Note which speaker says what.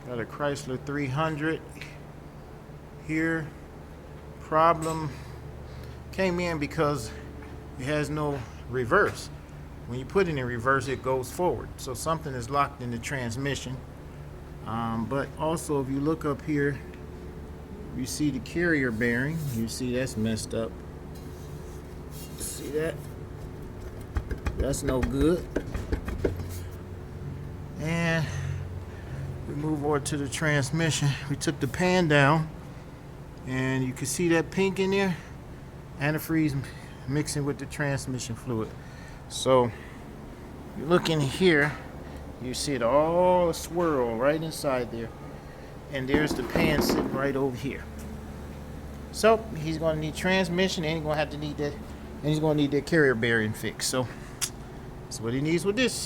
Speaker 1: Got a Chrysler 300 here. Problem came in because it has no reverse. When you put it in reverse, it goes forward. So something is locked in the transmission. But also, if you look up here, you see the carrier bearing. You see that's messed up. See that? That's no good. And we move over to the transmission. We took the pan down, and you can see that pink in there. Antifreeze mixing with the transmission fluid. So you look in here, you see it all swirl right inside there, and there's the pan sitting right over here. So he's going to need transmission, and he's going to need that carrier bearing fixed. So that's what he needs with this.